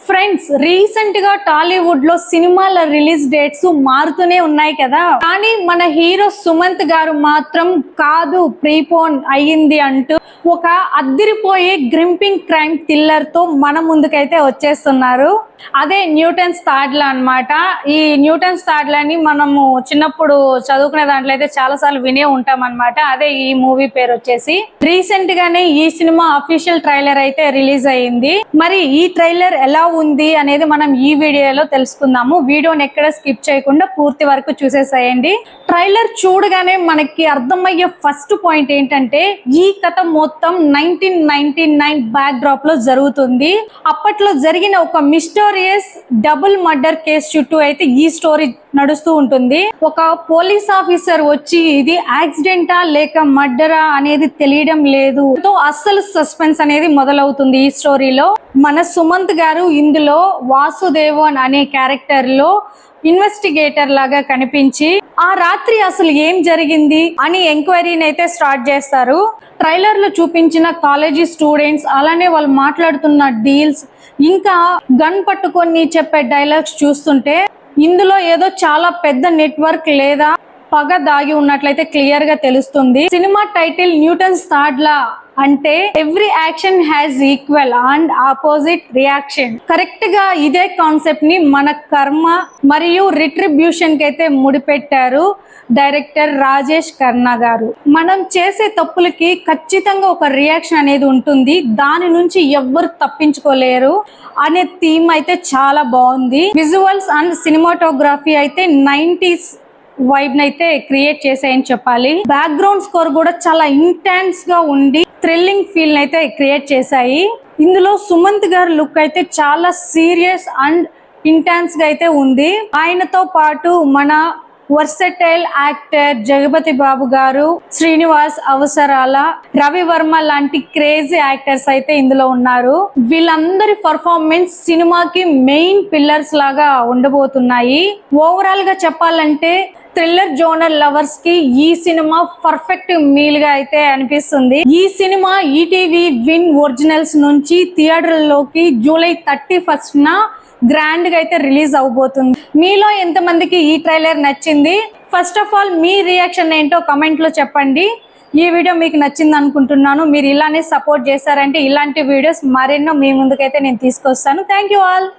Friends, recent గా టాలీవుడ్ లో సినిమాల రిలీజ్ డేట్స్ మారుతూనే ఉన్నాయి కదా. కానీ మన హీరో సుమంత్ గారు మాత్రం కాదు, ప్రీపోన్ అయ్యింది అంటూ ఒక అద్దిరిపోయే గ్రింపింగ్ క్రైమ్ థ్రిల్లర్ తో మన ముందుకైతే వచ్చేస్తున్నారు. అదే న్యూటన్స్ థర్డ్ అన్నమాట. ఈ న్యూటన్స్ థర్డ్ అని మనము చిన్నప్పుడు చదువుకునే దాంట్లో అయితే చాలా సార్లు వినే ఉంటాం అన్నమాట. అదే ఈ మూవీ పేరు వచ్చేసి. రీసెంట్ గానే ఈ సినిమా అఫీషియల్ ట్రైలర్ అయితే రిలీజ్ అయ్యింది. మరి ఈ ట్రైలర్ ఎలా ఉంది అనేది మనం ఈ వీడియోలో తెలుసుకుందాము. వీడియోని ఎక్కడ స్కిప్ చేయకుండా పూర్తి వరకు చూసేసేయండి. ట్రైలర్ చూడగానే మనకి అర్థమయ్యే ఫస్ట్ పాయింట్ ఏంటంటే, ఈ కథ మొత్తం 1999 బ్యాక్ డ్రాప్ లో జరుగుతుంది. అప్పట్లో జరిగిన ఒక మిస్టోరియస్ డబుల్ మర్డర్ కేసు చుట్టూ అయితే ఈ స్టోరీ నడుస్తూ ఉంటుంది. ఒక పోలీస్ ఆఫీసర్ వచ్చి ఇది యాక్సిడెంటా లేక మర్డరా అనేది తెలియడం లేదు. అస్సలు సస్పెన్స్ అనేది మొదలవుతుంది ఈ స్టోరీలో. మన సుమంత్ గారు ఇందులో వాసుదేవన్ అనే క్యారెక్టర్ లో ఇన్వెస్టిగేటర్ లాగా కనిపించి ఆ రాత్రి అసలు ఏం జరిగింది అని ఎంక్వైరీని అయితే స్టార్ట్ చేస్తారు. ట్రైలర్ లో చూపించిన కాలేజీ స్టూడెంట్స్, అలానే వాళ్ళు మాట్లాడుతున్న డీల్స్, ఇంకా గన్ పట్టుకొని చెప్పే డైలాగ్స్ చూస్తుంటే ఇందులో ఏదో చాలా పెద్ద నెట్వర్క్ లేదా పగ దాగి ఉన్నట్లయితే క్లియర్ గా తెలుస్తుంది. Cinema title Newton's third law అంటే every action has equal and opposite reaction. Correct గా ఇదే కాన్సెప్ట్ ని మన కర్మ మరియు రిట్రిబ్యూషన్ కి అయితే ముడిపెట్టారు డైరెక్టర్ రాజేష్ కర్ణ గారు. మనం చేసే తప్పులకి ఖచ్చితంగా ఒక రియాక్షన్ అనేది ఉంటుంది, దాని నుంచి ఎవ్వరు తప్పించుకోలేరు అనే థీమ్ అయితే చాలా బాగుంది. విజువల్స్ అండ్ సినిమాటోగ్రఫీ అయితే 90s వైబ్ నైతే క్రియేట్ చేసాయని చెప్పాలి. బ్యాక్గ్రౌండ్ స్కోర్ కూడా చాలా ఇంటెన్స్ గా ఉండి థ్రిల్లింగ్ ఫీల్ అయితే క్రియేట్ చేశాయి. ఇందులో సుమంత్ గారి లుక్ అయితే చాలా సీరియస్ అండ్ ఇంటెన్స్ గా అయితే ఉంది. ఆయనతో పాటు మన వర్సటైల్ యాక్టర్ జగపతి బాబు గారు, శ్రీనివాస్ అవసరాల, రవి వర్మ లాంటి క్రేజీ యాక్టర్స్ అయితే ఇందులో ఉన్నారు. వీళ్ళందరి పర్ఫార్మెన్స్ సినిమాకి మెయిన్ పిల్లర్స్ లాగా ఉండబోతున్నాయి. ఓవరాల్ గా చెప్పాలంటే థ్రిల్లర్ జోనర్ లవర్స్ కి ఈ సినిమా పర్ఫెక్ట్ మీల్ గా అయితే అనిపిస్తుంది. ఈ సినిమా ఈటీవీ విన్ ఒరిజినల్స్ నుంచి థియేటర్లోకి జూలై 31న గ్రాండ్ గా అయితే రిలీజ్ అవబోతుంది. మీలో ఎంతమందికి ఈ ట్రైలర్ నచ్చింది? First of all me reaction ఏంటో కమెంట్ లో చెప్పండి. ఈ వీడియో మీకు నచ్చింది అనుకుంటున్నాను. మీరు ఇలానే సపోర్ట్ చేశారంటే ఇలాంటి వీడియోస్ మరెన్నో మీ ముందుకైతే నేను తీసుకొస్తాను. Thank you all.